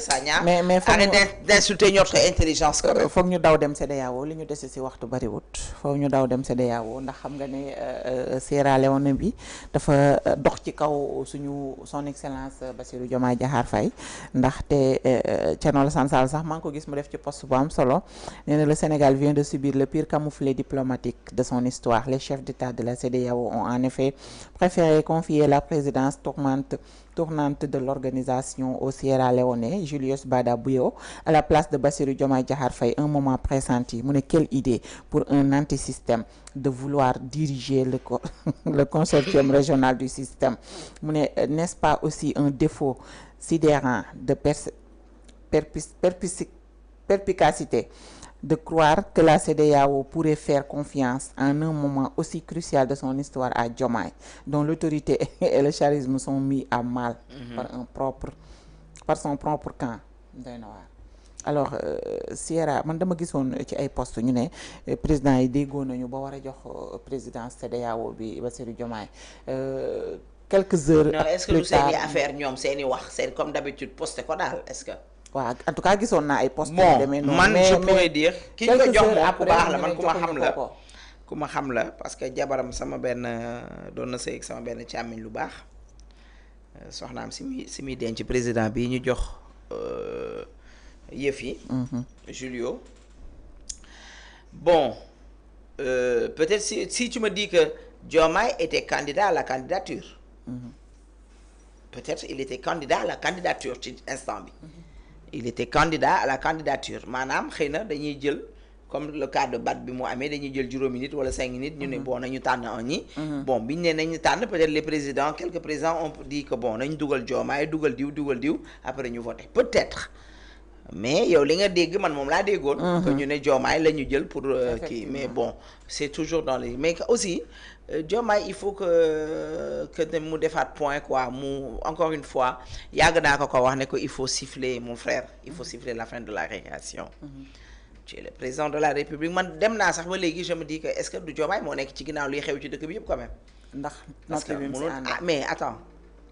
Sagna mais arrête d'insulter notre intelligence quand même. foog ñu daw dem CEDEAO li ñu dese ci waxtu bariwut foog ñu daw dem CEDEAO ndax xam nga ne Sierra Leone bi dafa dox ci kaw suñu son excellence Bassirou Diomaye Diakhar Faye ndaxte Thierno Alassane Sall sax maa ngi ko gis mu def ci poste bu am solo nee na le Sénégal vient de subir le pire camouflet diplomatique de son histoire. Les chefs d'État de la CEDEAO ont en effet préféré confier la présidence tournante de l'organisation au Sierra Leone, Julius Bada Bouyo, à la place de Bassirou Diomaye Diakhar Faye, un moment pressenti. Mu ne quelle idée pour un anti-système de vouloir diriger le consortium régional du système. Mu ne n'est-ce pas aussi un défaut sidérant de perspicacité de croire que la CEDEAO pourrait faire confiance en un moment aussi crucial de son histoire à Diomaye, dont l'autorité et le charisme sont mis à mal par son propre camp. Doy na waar. Alors Sierra man dama gisoon ci ay poste ñu ne président yi déggoo nañu ba war a jox présidence CEDEAO bi Bassirou Diomaye quelques heures non est-ce que lu seeni affaire ñoom seeni wax seen comme d'habitude posté ko daal est-ce que waaw en tout cas gisoon naa ay poste demee noonu man je pourrais dire ki ñu ko jox moom ku baax la man ku ma xam la parce que jabaram sama benn doon na sëy ak sama benn càmmiñ lu baax soxnaam si muy denc président bi ñu jox yëf yi Julio bon peut-être si tu me dis que Diomaye était candidat à la candidature peut-être il était candidat à la candidature ci instant bi il était candidat à la candidature maanaam xëy na dañuy jël comme le cas de Bat bi mu amee dañuy jël juróomi nit wala 5 nit ñu ne bon nañu tànn un ñi bon biñu ne nañu tànn peut-être les présidents quelques présidents ont dit que bon nañ dugal Diomaye dugal diw après ñu voté peut-être mais yow li nga dégg man moom laa déggoon que ñu ne Diomaye la ñu jël pour kii mais bon c'est toujours dans les mais aussi Diomaye il faut que mu defaat point quoi mu encore une fois yàgg naa ko wax ne ko il faut siffler mon frère il faut siffler la fin de la récréation tu es le président de la République man dem naa sax ba léegi je me dis que est-ce que du Diomaye moo nekk ci ginnaaw liy xew ci dëkk bi yëpp quand même ndax parce que mënul mais attends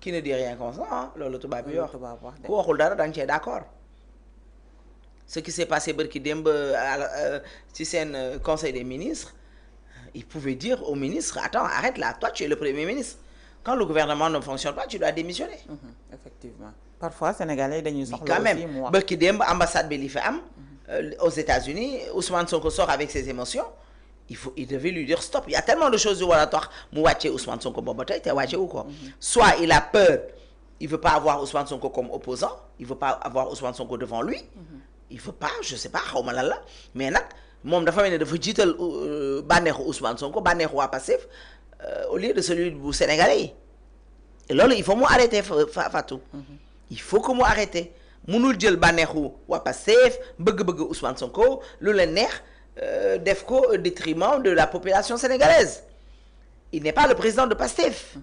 qui ne dit rien consent loolu tubaab bi wax ku waxul dara da nga cee d'accord ce qui s'est passé bërki démb ci seen conseil des ministres il pouvait dire au ministre attends arrête là toi tu es le premier ministre quand le gouvernement ne fonctionne pas tu dois démissionner effectivement parfois sénégalais dañuy soxla quand même bërki démb ambassade bi li fi am aux États-Unis Ousmane Sonko sort avec ses émotions il devait lui dire stop il y a tellement de choses yu war a tax mu wàccee Ousmane Sonko boobu ba tey te wàcce wu ko soit il a peur il veut pas avoir Ousmane Sonko comme opposant il veut pas avoir Ousmane Sonko devant lui il veut pas je sais pas xawma lan la mais nag moom dafa mel ne dafa jiital bànneexu Ousmane Sonko bànneexu waa Pastef au lieu de celui bu sénégalais yi et loolu il faut mu arrêter Fatou il faut que mu arrêter mënul jël bànneexu waa Pastef bëgg-bëgg Ousmane Sonko lu leen neex def ko au détriment de la population sénégalaise il n'est pas le président de Pastef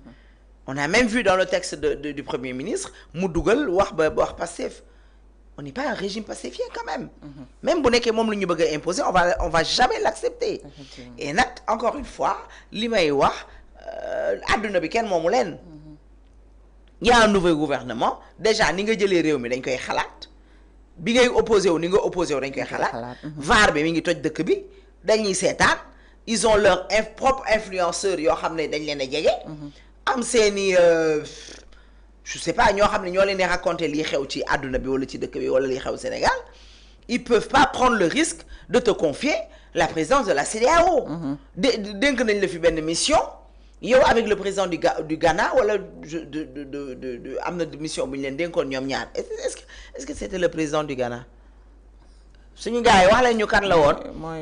on a même vu dans le texte du premier ministre mu dugal wax Pastef on n'est pas un régime pastéfien quand même même bu nekkee moom la ñu bëgg a imposer on va jamais l'accepter et nag encore une fois li may wax adduna bi kenn moomu leen il y a un nouveau gouvernement déjà ni nga jëlee réew mi dañ koy xalaat bi ngay opposé wu ni nga opposé wu dañ koy xalaat VAR bi mi ngi toj dëkk bi dañuy seetaan ils ont leur propre influenceurs yoo xam ne dañ leen a jege am seeni je sais pas ñoo xam ne ñoo leen di raconter lii xew ci àdduna bi wala ci dëkk bi wala lii xew Sénégal ils peuvent pas prendre le risque de te confier la présidence de la CEDEAO dénk nañ la fi benn mission yow avec le président du Ghana wala am na mission bu ñu leen dénkoon ñoom ñaar est-ce que c'était le président du Ghana suñu gars yi wax leen ñu kan la woon.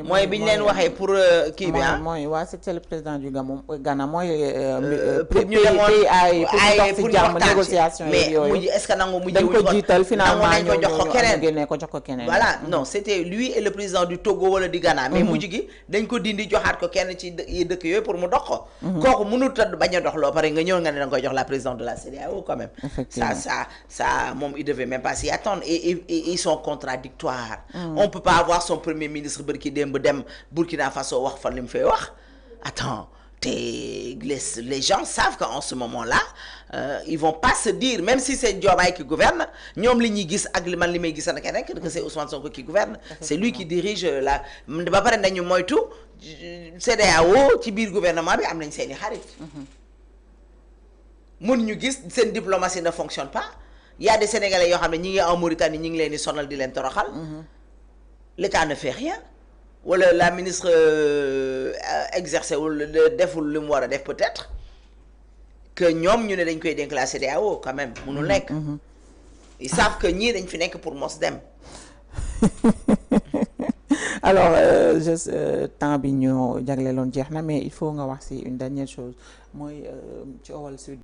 mooy bi ñu leen waxee pour kii bi mooy waa c'était le président du Ghana mooy. ñu demoon ay pour jàmm négociation mais mujj est-ce que nangu mujj dañ ko jiital finalement nangu nañ ko jox ko keneen. voilà non c'était lui et le président du Togo wala du Ghana. mais mujj gi dañ ko dindi joxaat ko kenn ci dëkk yooyu pour mu dox ko. kooku mënut a bañ a dox loo pare nga ñëw nga ne da nga koy jox la présidente de la CEDEAO quand même. ça moom il devait même pas s'y attendre et ils sont contradictoires. On peut pas avoir son premier ministre bërki démb dem Burkina Faso wax fan li mu fay wax attends les gens savent qu'en ce moment-là ils vont pas se dire même si c'est Diomaye qui gouverne ñoom li ñuy gis ak man li may gis nag rek que c'est Ousmane Sonko qui gouverne c'est lui qui dirige la ba pare nañu moytu CEDEAO ci biir gouvernement bi am nañ seeni xarit mun ñu gis seen diplomatie ne fonctionne pas il y a des Sénégalais yoo xam ne ñi ngi en Mauritanie ñi ngi leen di sonal di leen toroxal l'État ne fait rien wala la ministre exercé wul deful li mu war a def peut-être que ñoom ñu ne dañ koy dénk la CEDEAO quand même munul nekk ils savent que ñii dañ fi nekk pour mos dem alors temps bi ñu jagleeloon jeex na mais il faut nga wax ci une dernière chose mooy coowal Sweet